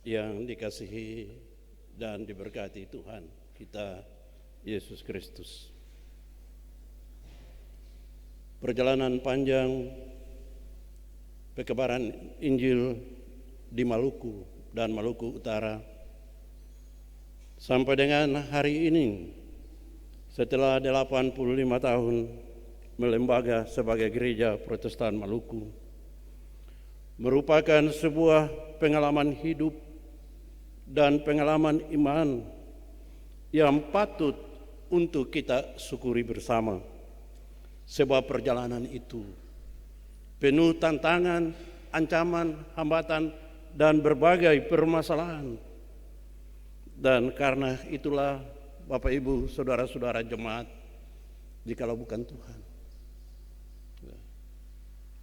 yang dikasihi dan diberkati Tuhan kita Yesus Kristus. Perjalanan panjang perkabaran Injil di Maluku dan Maluku Utara sampai dengan hari ini, setelah 85 tahun melembaga sebagai Gereja Protestan Maluku, merupakan sebuah pengalaman hidup dan pengalaman iman yang patut untuk kita syukuri bersama. Sebab perjalanan itu penuh tantangan, ancaman, hambatan, dan berbagai permasalahan. Dan karena itulah Bapak Ibu, saudara-saudara jemaat, jikalau bukan Tuhan,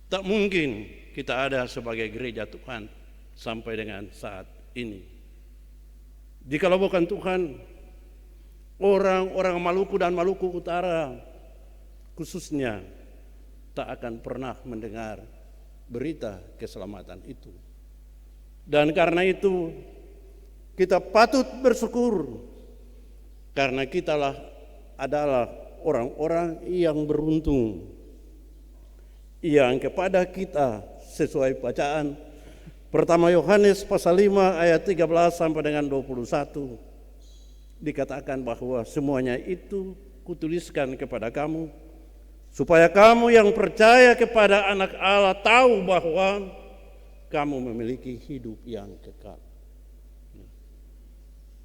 tak mungkin kita ada sebagai gereja Tuhan sampai dengan saat ini. Jikalau bukan Tuhan, orang-orang Maluku dan Maluku Utara khususnya tak akan pernah mendengar berita keselamatan itu. Dan karena itu kita patut bersyukur karena kitalah adalah orang-orang yang beruntung yang kepada kita sesuai bacaan pertama Yohanes pasal 5 ayat 13 sampai dengan 21 dikatakan bahwa semuanya itu kutuliskan kepada kamu supaya kamu yang percaya kepada Anak Allah tahu bahwa kamu memiliki hidup yang kekal.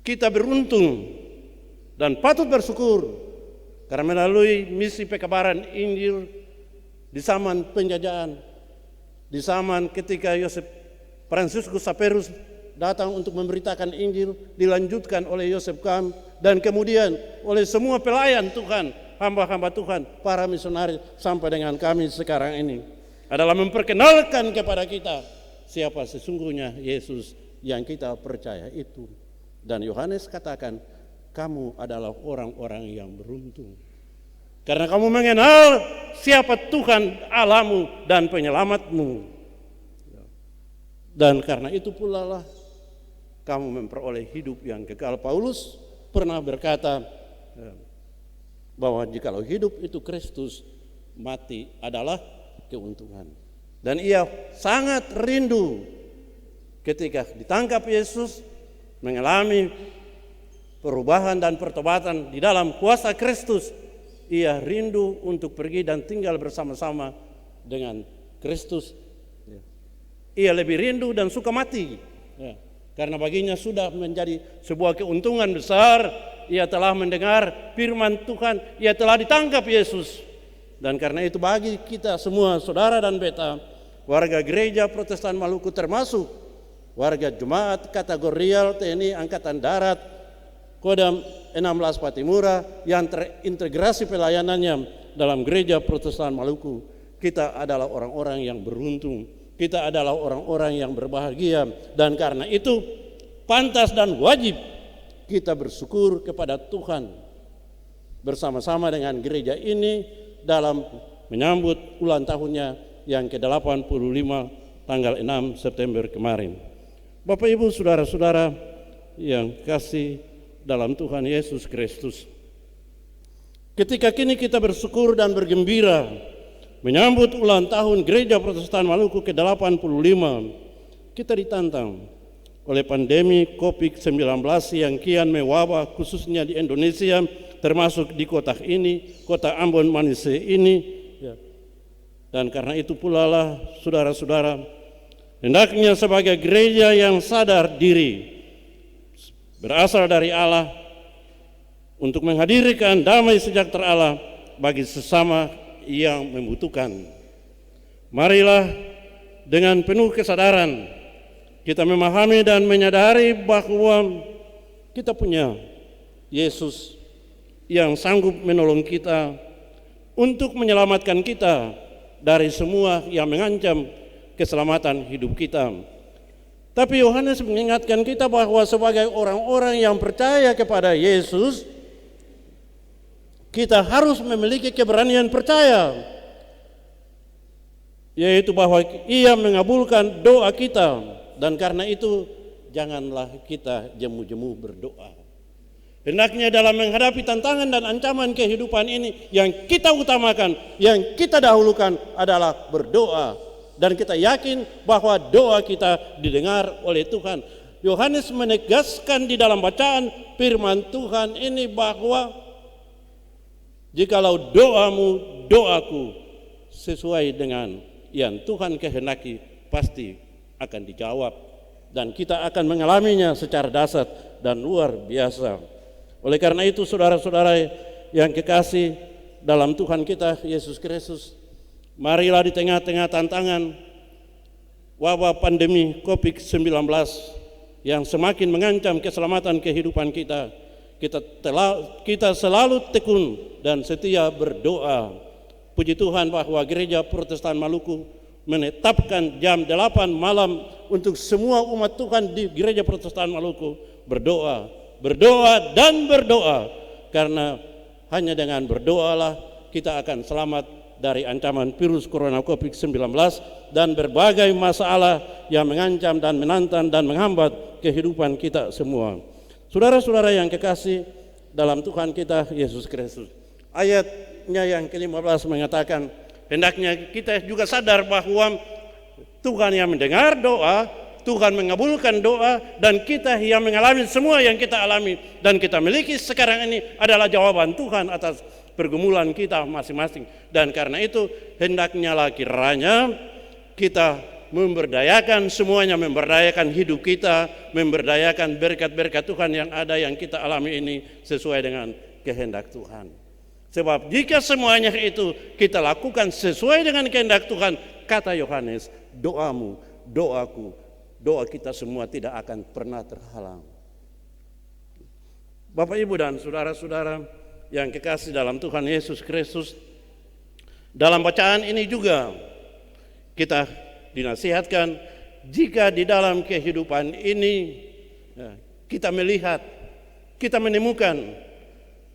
Kita beruntung dan patut bersyukur karena melalui misi pekabaran Injil di zaman penjajahan, di zaman ketika Yosef Franciscus Saperus datang untuk memberitakan Injil, dilanjutkan oleh Yosef Kam dan kemudian oleh semua pelayan Tuhan, hamba-hamba Tuhan, para misionaris sampai dengan kami sekarang ini adalah memperkenalkan kepada kita siapa sesungguhnya Yesus yang kita percaya itu. Dan Yohanes katakan, kamu adalah orang-orang yang beruntung karena kamu mengenal siapa Tuhan Allahmu dan penyelamatmu. Dan karena itu pula lah kamu memperoleh hidup yang kekal. Paulus pernah berkata bahwa jikalau hidup itu Kristus, mati adalah keuntungan. Dan ia sangat rindu ketika ditangkap Yesus, mengalami perubahan dan pertobatan di dalam kuasa Kristus. Ia rindu untuk pergi dan tinggal bersama-sama dengan Kristus. Ia lebih rindu dan suka mati, karena baginya sudah menjadi sebuah keuntungan besar. Ia telah mendengar firman Tuhan, ia telah ditangkap Yesus. Dan karena itu bagi kita semua saudara dan beta, warga Gereja Protestan Maluku termasuk warga Jemaat Kategorial TNI Angkatan Darat Kodam 16 Patimura yang terintegrasi pelayanannya dalam Gereja Protestan Maluku, kita adalah orang-orang yang beruntung, kita adalah orang-orang yang berbahagia. Dan karena itu pantas dan wajib kita bersyukur kepada Tuhan bersama-sama dengan gereja ini dalam menyambut ulang tahunnya yang ke-85 tanggal 6 September kemarin. Bapak Ibu saudara-saudara yang kasih dalam Tuhan Yesus Kristus, ketika kini kita bersyukur dan bergembira menyambut ulang tahun Gereja Protestan Maluku ke-85, kita ditantang oleh pandemi COVID-19 yang kian mewabah khususnya di Indonesia, termasuk di kota ini, kota Ambon Manise ini. Dan karena itu pula lah saudara-saudara, hendaknya sebagai gereja yang sadar diri, berasal dari Allah, untuk menghadirkan damai sejahtera Allah bagi sesama yang membutuhkan. Marilah dengan penuh kesadaran kita memahami dan menyadari bahwa kita punya Yesus yang sanggup menolong kita untuk menyelamatkan kita dari semua yang mengancam keselamatan hidup kita. Tapi Yohanes mengingatkan kita bahwa sebagai orang-orang yang percaya kepada Yesus, kita harus memiliki keberanian percaya, yaitu bahwa Ia mengabulkan doa kita. Dan karena itu janganlah kita jemu-jemu berdoa. Hendaknya dalam menghadapi tantangan dan ancaman kehidupan ini, yang kita utamakan, yang kita dahulukan adalah berdoa. Dan kita yakin bahwa doa kita didengar oleh Tuhan. Yohanes menegaskan di dalam bacaan firman Tuhan ini bahwa jikalau doamu, doaku sesuai dengan yang Tuhan kehendaki, pasti akan dijawab. Dan kita akan mengalaminya secara dahsyat dan luar biasa. Oleh karena itu saudara-saudara yang kekasih dalam Tuhan kita Yesus Kristus, marilah di tengah-tengah tantangan wabah pandemi COVID-19 yang semakin mengancam keselamatan kehidupan kita, kita selalu tekun dan setia berdoa. Puji Tuhan bahwa Gereja Protestan Maluku menetapkan jam 8 malam untuk semua umat Tuhan di Gereja Protestan Maluku berdoa dan berdoa, karena hanya dengan berdoalah kita akan selamat dari ancaman virus corona COVID-19 dan berbagai masalah yang mengancam dan menantang dan menghambat kehidupan kita semua. Saudara-saudara yang kekasih dalam Tuhan kita Yesus Kristus, ayatnya yang ke-15 mengatakan, hendaknya kita juga sadar bahwa Tuhan yang mendengar doa, Tuhan mengabulkan doa, dan kita yang mengalami semua yang kita alami dan kita miliki sekarang ini adalah jawaban Tuhan atas pergumulan kita masing-masing. Dan karena itu hendaknya kiranya kita memberdayakan semuanya, memberdayakan hidup kita, memberdayakan berkat-berkat Tuhan yang ada yang kita alami ini sesuai dengan kehendak Tuhan. Sebab jika semuanya itu kita lakukan sesuai dengan kehendak Tuhan, kata Yohanes, doamu, doaku, doa kita semua tidak akan pernah terhalang. Bapak, Ibu, dan saudara-saudara yang kekasih dalam Tuhan Yesus Kristus, dalam bacaan ini juga kita dinasihatkan, jika di dalam kehidupan ini kita melihat, kita menemukan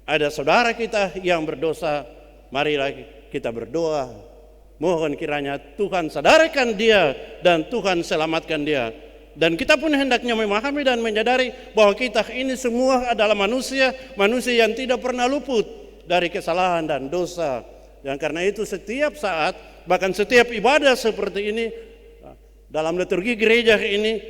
ada saudara kita yang berdosa, marilah kita berdoa. Mohon kiranya Tuhan sadarkan dia dan Tuhan selamatkan dia. Dan kita pun hendaknya memahami dan menyadari bahwa kita ini semua adalah manusia yang tidak pernah luput dari kesalahan dan dosa. Dan karena itu setiap saat, bahkan setiap ibadah seperti ini, dalam liturgi gereja ini,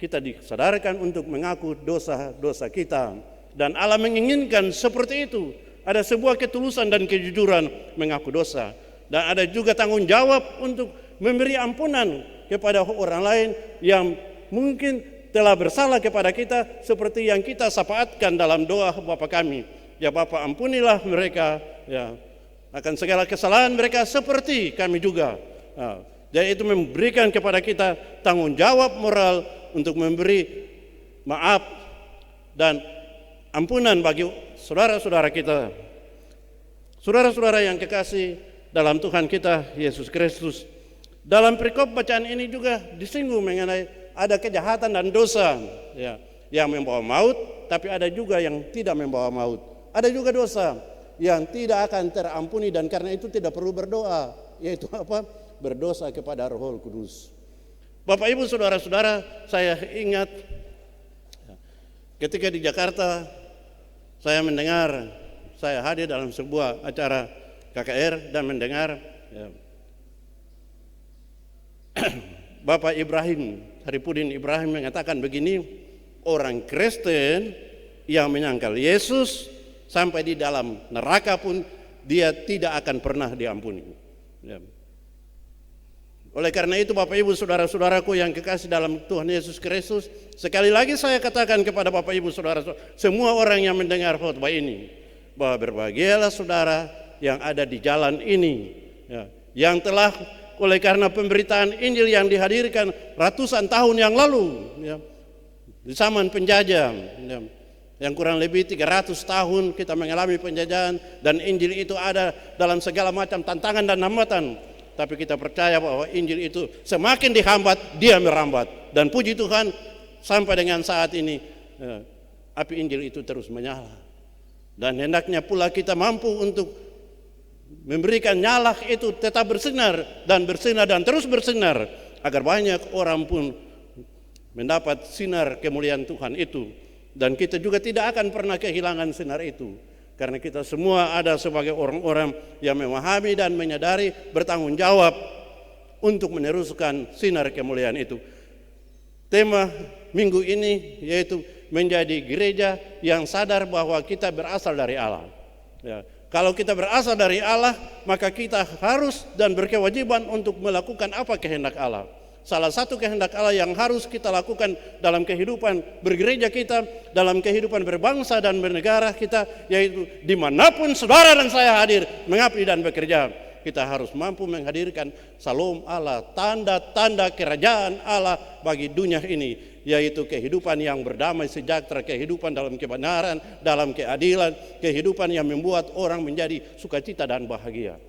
kita disadarkan untuk mengaku dosa-dosa kita. Dan Allah menginginkan seperti itu. Ada sebuah ketulusan dan kejujuran mengaku dosa. Dan ada juga tanggung jawab untuk memberi ampunan kepada orang lain yang mungkin telah bersalah kepada kita, seperti yang kita syafaatkan dalam doa Bapa kami. Ya Bapa, ampunilah mereka ya akan segala kesalahan mereka seperti kami juga. Jadi itu memberikan kepada kita tanggung jawab moral untuk memberi maaf dan ampunan bagi saudara-saudara kita. Saudara-saudara yang kekasih dalam Tuhan kita Yesus Kristus, dalam perikop bacaan ini juga disinggung mengenai ada kejahatan dan dosa ya, yang membawa maut, tapi ada juga yang tidak membawa maut. Ada juga dosa yang tidak akan terampuni, dan karena itu tidak perlu berdoa, yaitu apa? Berdosa kepada Roh Kudus. Bapak, Ibu, saudara-saudara, saya ingat ketika di Jakarta saya mendengar, saya hadir dalam sebuah acara KKR dan mendengar Bapak Ibrahim, Haripudin Ibrahim mengatakan begini, orang Kristen yang menyangkal Yesus sampai di dalam neraka pun dia tidak akan pernah diampuni. Oleh karena itu Bapak, Ibu, saudara-saudaraku yang kekasih dalam Tuhan Yesus Kristus, sekali lagi saya katakan kepada Bapak, Ibu, saudara-saudara, semua orang yang mendengar khotbah ini, bahwa berbahagialah saudara yang ada di jalan ini ya, yang telah oleh karena pemberitaan Injil yang dihadirkan ratusan tahun yang lalu ya, di zaman penjajah ya, yang kurang lebih 300 tahun kita mengalami penjajahan, dan Injil itu ada dalam segala macam tantangan dan hambatan, tapi kita percaya bahwa Injil itu semakin dihambat dia merambat, dan puji Tuhan sampai dengan saat ini ya, api Injil itu terus menyala, dan hendaknya pula kita mampu untuk memberikan nyala itu tetap bersinar dan terus bersinar, agar banyak orang pun mendapat sinar kemuliaan Tuhan itu. Dan kita juga tidak akan pernah kehilangan sinar itu. Karena kita semua ada sebagai orang-orang yang memahami dan menyadari bertanggung jawab untuk meneruskan sinar kemuliaan itu. Tema minggu ini yaitu menjadi gereja yang sadar bahwa kita berasal dari Allah. Ya. Kalau kita berasal dari Allah, maka kita harus dan berkewajiban untuk melakukan apa kehendak Allah. Salah satu kehendak Allah yang harus kita lakukan dalam kehidupan bergereja kita, dalam kehidupan berbangsa dan bernegara kita, yaitu dimanapun saudara dan saya hadir, mengabdi dan bekerja, kita harus mampu menghadirkan Salom Allah, tanda-tanda kerajaan Allah bagi dunia ini, yaitu kehidupan yang berdamai sejahtera, kehidupan dalam kebenaran, dalam keadilan, kehidupan yang membuat orang menjadi sukacita dan bahagia.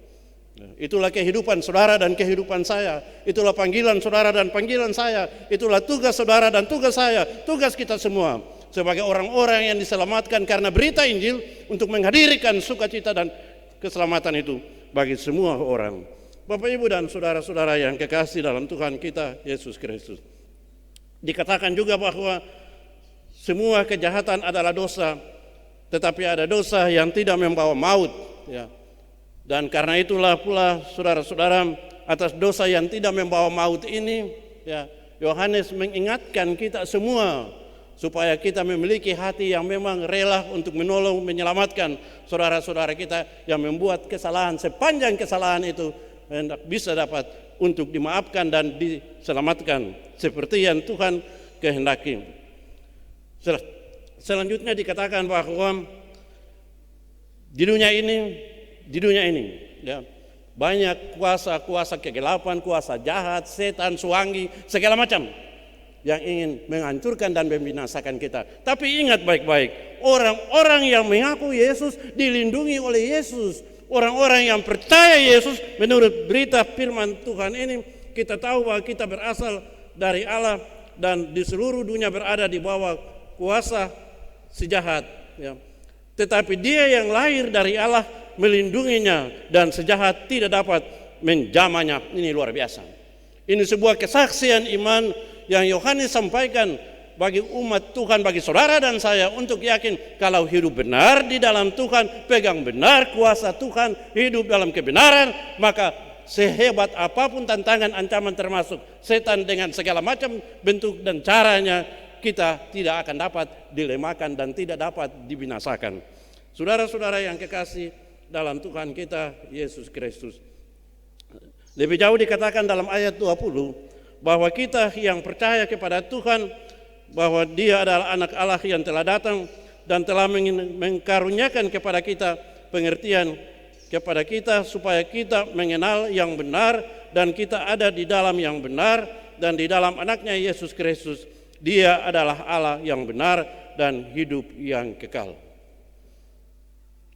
Itulah kehidupan saudara dan kehidupan saya. Itulah panggilan saudara dan panggilan saya. Itulah tugas saudara dan tugas saya. Tugas kita semua sebagai orang-orang yang diselamatkan karena berita Injil untuk menghadirkan sukacita dan keselamatan itu bagi semua orang. Bapak, Ibu, dan saudara-saudara yang kekasih dalam Tuhan kita Yesus Kristus. Dikatakan juga bahwa semua kejahatan adalah dosa, tetapi ada dosa yang tidak membawa maut, ya. Dan karena itulah pula saudara-saudara, atas dosa yang tidak membawa maut ini, ya, Yohanes mengingatkan kita semua supaya kita memiliki hati yang memang rela untuk menolong, menyelamatkan saudara-saudara kita yang membuat kesalahan. Sepanjang kesalahan itu hendak bisa dapat untuk dimaafkan dan diselamatkan seperti yang Tuhan kehendaki. Selanjutnya dikatakan bahwa di dunia ini ya, banyak kuasa-kuasa kegelapan, kuasa jahat, setan, suwangi, segala macam yang ingin menghancurkan dan membinasakan kita. Tapi ingat baik-baik, orang-orang yang mengaku Yesus dilindungi oleh Yesus. Orang-orang yang percaya Yesus menurut berita firman Tuhan ini, kita tahu bahwa kita berasal dari Allah dan di seluruh dunia berada di bawah kuasa si jahat, ya. Tetapi Dia yang lahir dari Allah melindunginya dan sejahat tidak dapat menjamahnya. Ini luar biasa. Ini sebuah kesaksian iman yang Yohanes sampaikan bagi umat Tuhan, bagi saudara dan saya, untuk yakin kalau hidup benar di dalam Tuhan, pegang benar kuasa Tuhan, hidup dalam kebenaran, maka sehebat apapun tantangan, ancaman termasuk setan dengan segala macam bentuk dan caranya, kita tidak akan dapat dilemahkan dan tidak dapat dibinasakan. Saudara-saudara yang kekasih dalam Tuhan kita Yesus Kristus, lebih jauh dikatakan dalam ayat 20 bahwa kita yang percaya kepada Tuhan, bahwa Dia adalah anak Allah yang telah datang dan telah mengkaruniakan kepada kita pengertian kepada kita supaya kita mengenal yang benar dan kita ada di dalam yang benar dan di dalam anaknya Yesus Kristus. Dia adalah Allah yang benar dan hidup yang kekal.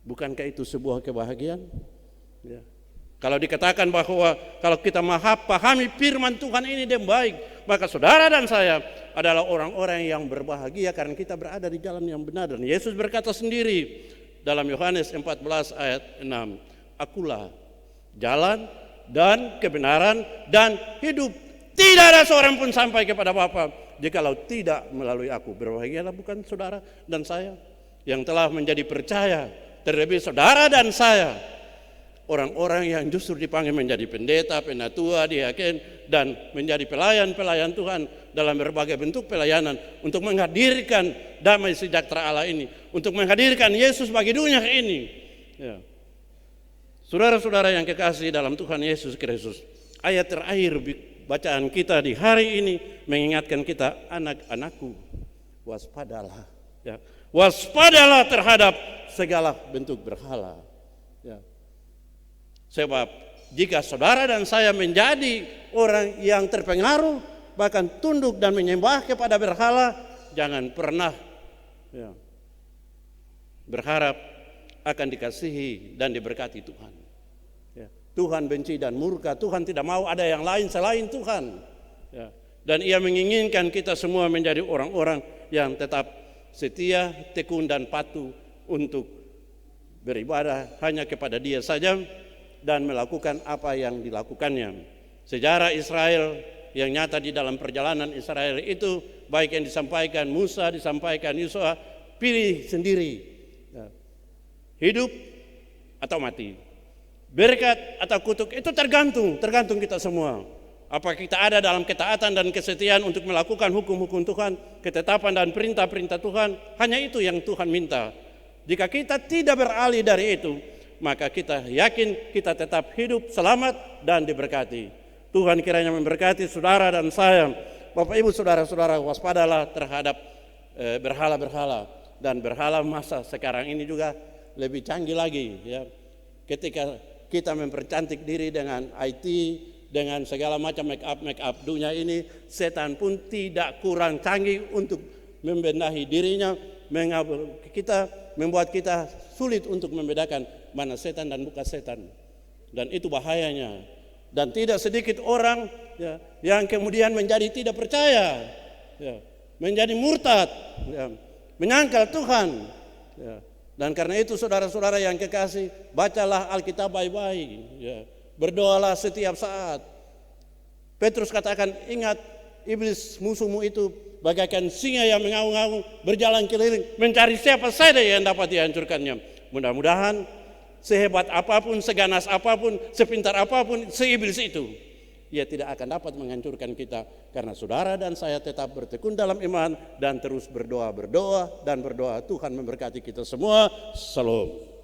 Bukankah itu sebuah kebahagiaan? Ya. Kalau dikatakan bahwa kalau kita pahami firman Tuhan ini dengan baik, maka saudara dan saya adalah orang-orang yang berbahagia karena kita berada di jalan yang benar. Dan Yesus berkata sendiri dalam Yohanes 14 ayat 6, Akulah jalan dan kebenaran dan hidup. Tidak ada seorang pun sampai kepada Bapa jikalau tidak melalui aku. Berbahagialah bukan saudara dan saya yang telah menjadi percaya, terlebih saudara dan saya, orang-orang yang justru dipanggil menjadi pendeta, penatua, diaken, dan menjadi pelayan-pelayan Tuhan dalam berbagai bentuk pelayanan untuk menghadirkan damai sejahtera Allah ini, untuk menghadirkan Yesus bagi dunia ini. Ya. Saudara-saudara yang kekasih dalam Tuhan Yesus Kristus, ayat terakhir bacaan kita di hari ini mengingatkan kita, anak-anakku, waspadalah, ya. Waspadalah terhadap segala bentuk berhala. Ya. Sebab jika saudara dan saya menjadi orang yang terpengaruh, bahkan tunduk dan menyembah kepada berhala, jangan pernah ya, berharap akan dikasihi dan diberkati Tuhan. Ya. Tuhan benci dan murka. Tuhan tidak mau ada yang lain selain Tuhan. Ya. Dan Ia menginginkan kita semua menjadi orang-orang yang tetap setia, tekun dan patuh untuk beribadah hanya kepada Dia saja dan melakukan apa yang dilakukannya. Sejarah Israel yang nyata di dalam perjalanan Israel itu, baik yang disampaikan Musa, disampaikan Yosua, pilih sendiri. Hidup atau mati, berkat atau kutuk, itu tergantung kita semua. Apakah kita ada dalam ketaatan dan kesetiaan untuk melakukan hukum-hukum Tuhan, ketetapan dan perintah-perintah Tuhan. Hanya itu yang Tuhan minta. Jika kita tidak beralih dari itu, maka kita yakin kita tetap hidup selamat dan diberkati. Tuhan kiranya memberkati saudara dan saya. Bapak Ibu saudara-saudara, waspadalah terhadap berhala-berhala. Dan berhala masa sekarang ini juga lebih canggih lagi, ya. Ketika kita mempercantik diri dengan IT, dengan segala macam make up dunia ini, setan pun tidak kurang canggih untuk membenahi dirinya, membuat kita sulit untuk membedakan mana setan dan bukan setan. Dan itu bahayanya. Dan tidak sedikit orang, ya, yang kemudian menjadi tidak percaya, ya, menjadi murtad, ya, menyangkal Tuhan, ya. Dan karena itu saudara-saudara yang kekasih, bacalah Alkitab baik-baik, ya. Berdoalah setiap saat. Petrus katakan, ingat iblis musuhmu itu bagaikan singa yang mengaung-ngaung, berjalan keliling, mencari siapa saja yang dapat dihancurkannya. Mudah-mudahan sehebat apapun, seganas apapun, sepintar apapun seiblis itu, ia tidak akan dapat menghancurkan kita. Karena saudara dan saya tetap bertekun dalam iman dan terus berdoa dan berdoa. Tuhan memberkati kita semua. Salam.